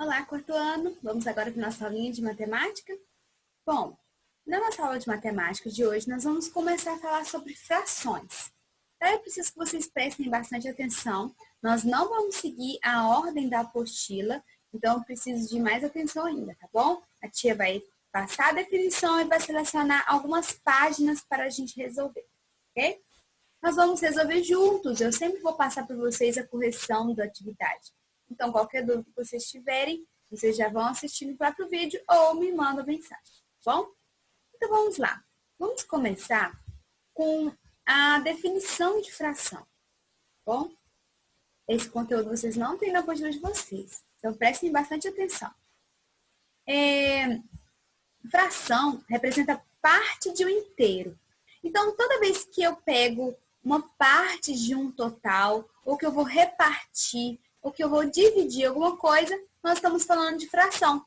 Olá, quarto ano! Vamos agora para a nossa aulinha de matemática? Bom, na nossa aula de matemática de hoje, nós vamos começar a falar sobre frações. Então, eu preciso que vocês prestem bastante atenção. Nós não vamos seguir a ordem da apostila, então eu preciso de mais atenção ainda, tá bom? A tia vai passar a definição e vai selecionar algumas páginas para a gente resolver, ok? Nós vamos resolver juntos. Eu sempre vou passar para vocês a correção da atividade. Então, qualquer dúvida que vocês tiverem, vocês já vão assistir no próprio vídeo ou me mandam mensagem, tá bom? Então, vamos lá. Vamos começar com a definição de fração, tá bom? Esse conteúdo vocês não têm na apostila de vocês, então prestem bastante atenção. Fração representa parte de um inteiro. Então, toda vez que eu pego uma parte de um total, ou que eu vou repartir, ou que eu vou dividir alguma coisa, nós estamos falando de fração.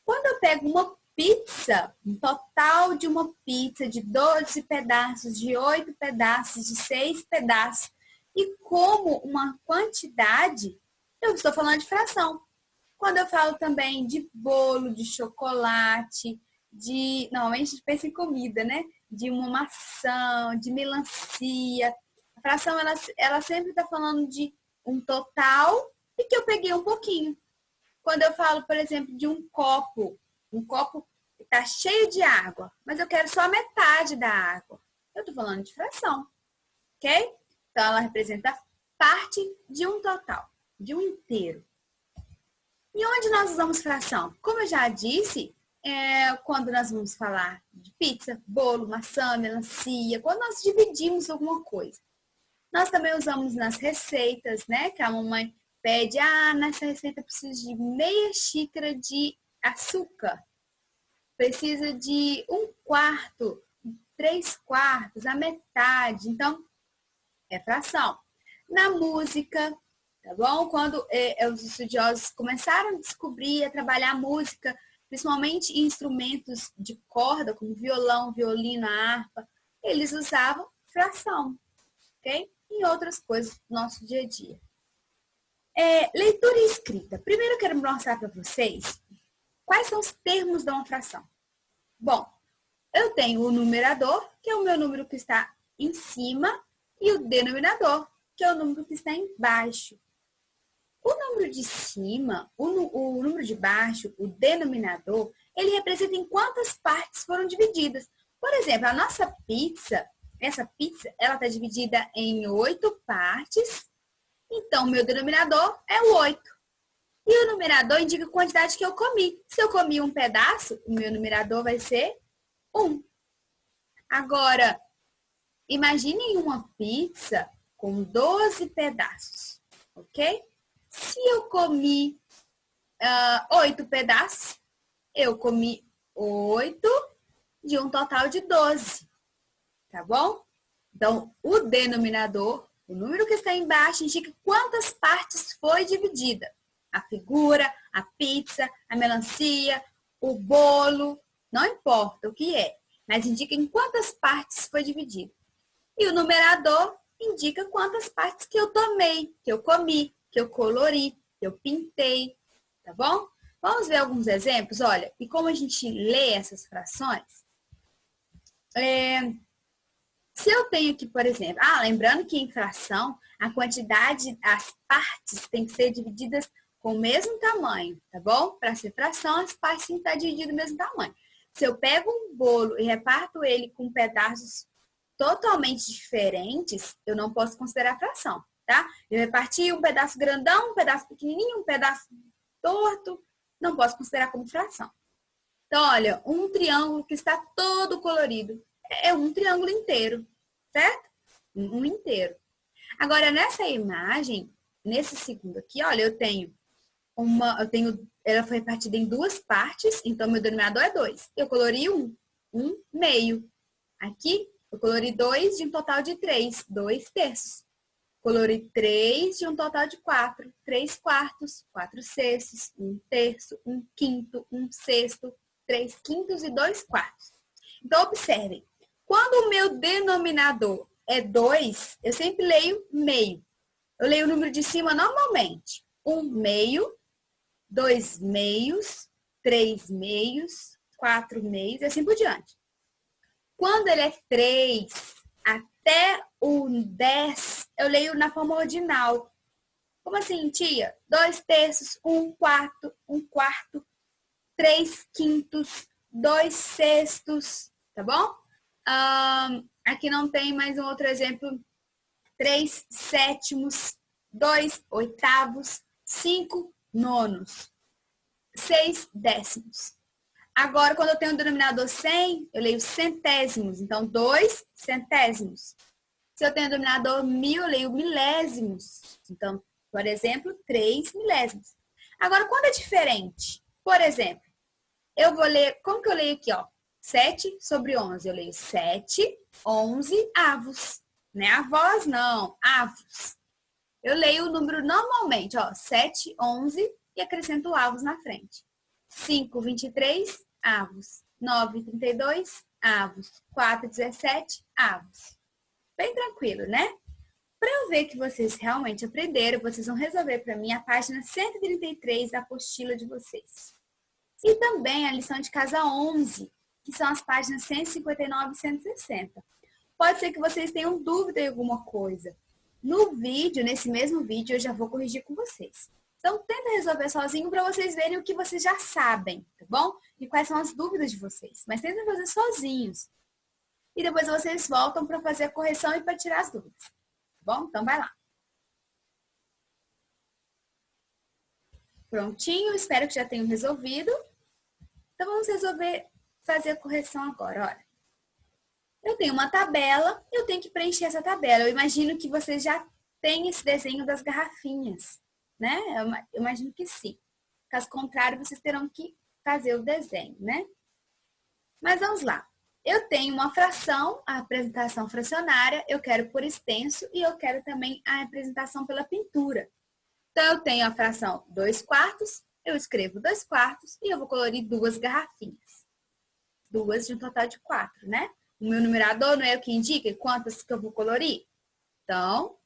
Quando eu pego uma pizza, um total de uma pizza de 12 pedaços, de 8 pedaços, de 6 pedaços, e como uma quantidade, eu estou falando de fração. Quando eu falo também de bolo, de chocolate, normalmente a gente pensa em comida, né? De uma maçã, de melancia. A fração, ela sempre está falando de um total e que eu peguei um pouquinho. Quando eu falo, por exemplo, de um copo está cheio de água, mas eu quero só a metade da água. Eu estou falando de fração, ok? Então, ela representa parte de um total, de um inteiro. E onde nós usamos fração? Como eu já disse, quando nós vamos falar de pizza, bolo, maçã, melancia, quando nós dividimos alguma coisa. Nós também usamos nas receitas, né? Que a mamãe pede, nessa receita precisa de meia xícara de açúcar. Precisa de 1/4, 3/4, a metade. Então, é fração. Na música, tá bom? Quando os estudiosos começaram a descobrir, a trabalhar a música, principalmente em instrumentos de corda, como violão, violino, harpa, eles usavam fração, ok? E outras coisas do nosso dia a dia. Leitura e escrita. Primeiro eu quero mostrar para vocês quais são os termos de uma fração. Bom, eu tenho o numerador, que é o meu número que está em cima, e o denominador, que é o número que está embaixo. O número de cima, o número de baixo, o denominador, ele representa em quantas partes foram divididas. Por exemplo, a nossa pizza, essa pizza, ela está dividida em 8 partes. Então, o meu denominador é o 8. E o numerador indica a quantidade que eu comi. Se eu comi um pedaço, o meu numerador vai ser 1. Agora, imaginem uma pizza com 12 pedaços, ok? Se eu comi 8 pedaços, eu comi 8 de um total de 12, tá bom? Então, o denominador, o número que está embaixo, indica quantas partes foi dividida. A figura, a pizza, a melancia, o bolo, não importa o que é, mas indica em quantas partes foi dividido. E o numerador indica quantas partes que eu tomei, que eu comi, que eu colori, que eu pintei, tá bom? Vamos ver alguns exemplos, olha, e como a gente lê essas frações. Se eu tenho aqui, por exemplo, lembrando que em fração, a quantidade, as partes têm que ser divididas com o mesmo tamanho, tá bom? Para ser fração, as partes têm que estar divididas do mesmo tamanho. Se eu pego um bolo e reparto ele com pedaços totalmente diferentes, eu não posso considerar fração, tá? Eu reparti um pedaço grandão, um pedaço pequenininho, um pedaço torto, não posso considerar como fração. Então, olha, um triângulo que está todo colorido é um triângulo inteiro, certo? Um inteiro. Agora, nessa imagem, nesse segundo aqui, olha, ela foi repartida em 2 partes, então meu denominador é 2. Eu colori um meio. Aqui, eu colori 2 de um total de 3, 2/3. Colori 3 de um total de 4, 3/4, 4/6, 1/3, 1/5, 1/6, 3/5 e 2/4. Então, observem. Quando o meu denominador é 2, eu sempre leio meio. Eu leio o número de cima normalmente. 1 meio 2 meios, 3 meios, 4 meios e assim por diante. Quando ele é 3 até o 10, eu leio na forma ordinal. Como assim, tia? 2 terços, 1 quarto, 3 quintos, 2 sextos, tá bom? Aqui não tem mais um outro exemplo. 3 sétimos, 2 oitavos, 5 nonos, 6 décimos. Agora, quando eu tenho um denominador 100, eu leio centésimos. Então, 2 centésimos. Se eu tenho um denominador 1000, eu leio milésimos. Então, por exemplo, 3 milésimos. Agora, quando é diferente? Por exemplo, eu vou ler, como que eu leio aqui, ó? 7 sobre 11. Eu leio 7, 11 avos. Não é avós, não. Avos. Eu leio o número normalmente, ó. 7, 11 e acrescento avos na frente. 5, 23, avos. 9, 32, avos. 4, 17, avos. Bem tranquilo, né? Para eu ver que vocês realmente aprenderam, vocês vão resolver para mim a página 133 da apostila de vocês. E também a lição de casa 11, que são as páginas 159 e 160. Pode ser que vocês tenham dúvida em alguma coisa. No vídeo, nesse mesmo vídeo, eu já vou corrigir com vocês. Então, tenta resolver sozinho para vocês verem o que vocês já sabem, tá bom? E quais são as dúvidas de vocês. Mas tenta fazer sozinhos. E depois vocês voltam para fazer a correção e para tirar as dúvidas. Tá bom? Então, vai lá. Prontinho, espero que já tenham resolvido. Então, vamos fazer a correção agora, olha. Eu tenho uma tabela, eu tenho que preencher essa tabela. Eu imagino que vocês já têm esse desenho das garrafinhas, né? Eu imagino que sim. Caso contrário, vocês terão que fazer o desenho, né? Mas vamos lá. Eu tenho uma fração, a representação fracionária, eu quero por extenso e eu quero também a representação pela pintura. Então, eu tenho a fração 2 quartos, eu escrevo 2 quartos e eu vou colorir 2 garrafinhas. 2 de um total de 4, né? O meu numerador não é o que indica quantas que eu vou colorir? Então,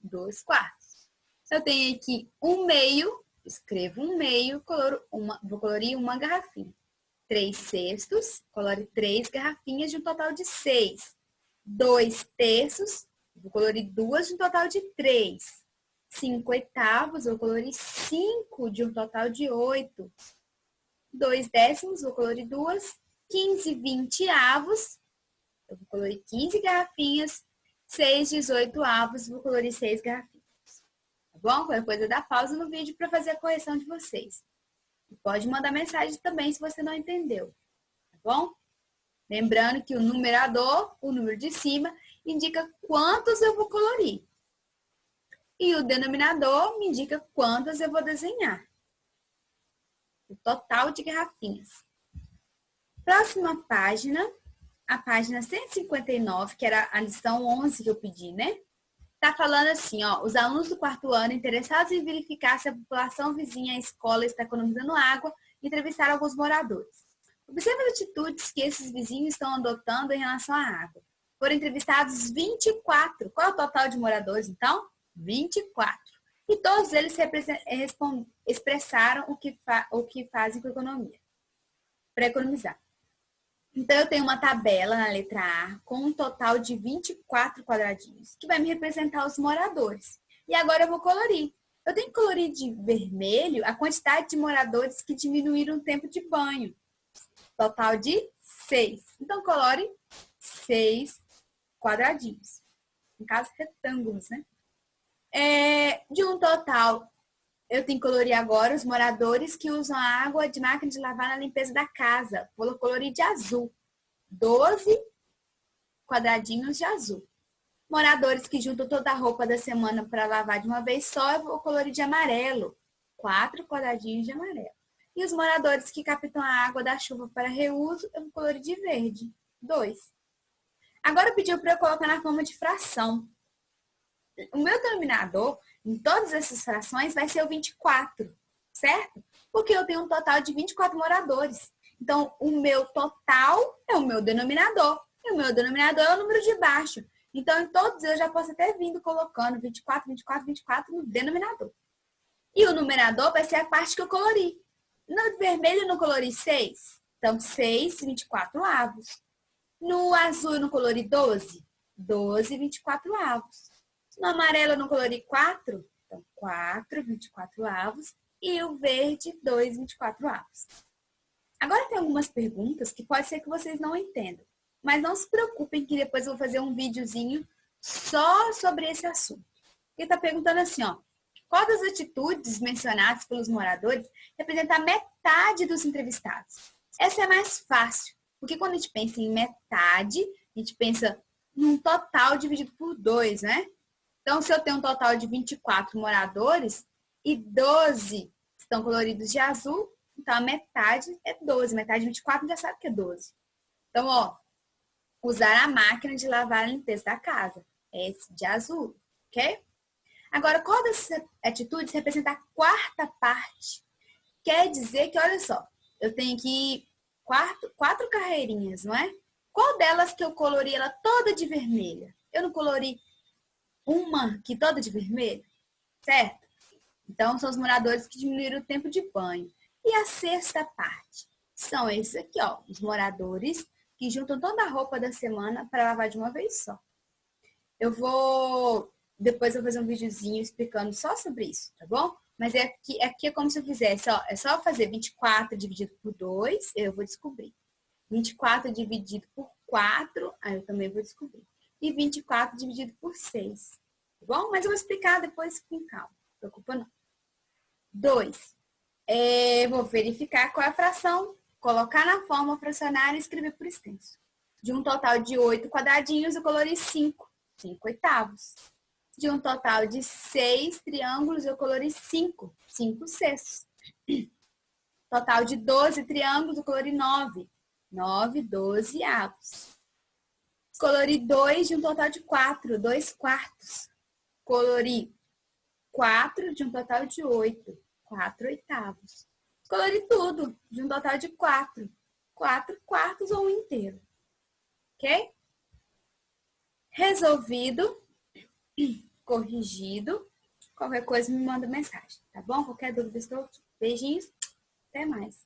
2 quartos. Eu tenho aqui 1 meio, escrevo 1 meio, vou colorir uma garrafinha. 3 sextos, colore 3 garrafinhas de um total de 6. 2 terços, vou colorir 2 de um total de 3. 5 oitavos, vou colorir 5 de um total de 8. 2 décimos, vou colorir 2. 15, 20 avos, eu vou colorir 15 garrafinhas. 6, 18 avos, vou colorir 6 garrafinhas. Tá bom? Qualquer coisa dá pausa no vídeo para fazer a correção de vocês. E pode mandar mensagem também se você não entendeu. Tá bom? Lembrando que o numerador, o número de cima, indica quantos eu vou colorir. E o denominador me indica quantas eu vou desenhar. O total de garrafinhas. Próxima página, a página 159, que era a lição 11 que eu pedi, né? Tá falando assim, ó, os alunos do 4º ano interessados em verificar se a população vizinha à escola está economizando água, entrevistaram alguns moradores. Observe as atitudes que esses vizinhos estão adotando em relação à água. Foram entrevistados 24. Qual é o total de moradores, então? 24. E todos eles expressaram o que fazem com a economia, para economizar. Então, eu tenho uma tabela na letra A com um total de 24 quadradinhos, que vai me representar os moradores. E agora eu vou colorir. Eu tenho que colorir de vermelho a quantidade de moradores que diminuíram o tempo de banho. Total de 6. Então, colore 6 quadradinhos. No caso, retângulos, né? De um total, eu tenho que colorir agora os moradores que usam a água de máquina de lavar na limpeza da casa. Vou colorir de azul. 12 quadradinhos de azul. Moradores que juntam toda a roupa da semana para lavar de uma vez só, eu vou colorir de amarelo. 4 quadradinhos de amarelo. E os moradores que captam a água da chuva para reuso, eu vou colorir de verde. 2. Agora pediu para eu colocar na forma de fração. O meu denominador em todas essas frações vai ser o 24, certo? Porque eu tenho um total de 24 moradores. Então, o meu total é o meu denominador. E o meu denominador é o número de baixo. Então, em todos eu já posso até vindo colocando 24, 24, 24 no denominador. E o numerador vai ser a parte que eu colori. No vermelho eu não colori 6. Então, 6, 24 avos. No azul eu não colori 12. 12, 24 avos. No amarelo eu não colori 4. Então, 4, 24 avos. E o verde, 2, 24 avos. Agora tem algumas perguntas que pode ser que vocês não entendam. Mas não se preocupem que depois eu vou fazer um videozinho só sobre esse assunto. Ele está perguntando assim, ó. Qual das atitudes mencionadas pelos moradores representa a metade dos entrevistados? Essa é mais fácil, porque quando a gente pensa em metade, a gente pensa num total dividido por 2, né? Então, se eu tenho um total de 24 moradores e 12 estão coloridos de azul, então a metade é 12. Metade de 24 já sabe que é 12. Então, ó, usar a máquina de lavar a limpeza da casa. É esse de azul, ok? Agora, qual dessas atitudes representa a quarta parte? Quer dizer que, olha só, eu tenho aqui quatro carreirinhas, não é? Qual delas que eu colori ela toda de vermelha? Eu não colori uma aqui toda de vermelho? Certo? Então, são os moradores que diminuíram o tempo de banho. E a sexta parte? São esses aqui, ó, os moradores que juntam toda a roupa da semana para lavar de uma vez só. Depois eu vou fazer um videozinho explicando só sobre isso, tá bom? Mas aqui é como se eu fizesse, ó, é só fazer 24 dividido por 2, eu vou descobrir. 24 dividido por 4, aí eu também vou descobrir. E 24 dividido por 6, tá bom? Mas eu vou explicar depois com calma, não preocupa não. 2. Vou verificar qual é a fração, colocar na fórmula fracionária e escrever por extenso. De um total de 8 quadradinhos, eu colori 5 oitavos. De um total de 6 triângulos, eu colori 5 sextos. Total de 12 triângulos, eu colori 9 12 avos. Colori 2 de um total de 4, 2 quartos. Colori 4 de um total de 8, 4 oitavos. Colori tudo de um total de 4, 4 quartos ou um inteiro. Ok? Resolvido. Corrigido. Qualquer coisa me manda mensagem, tá bom? Qualquer dúvida estou aqui. Beijinhos, até mais.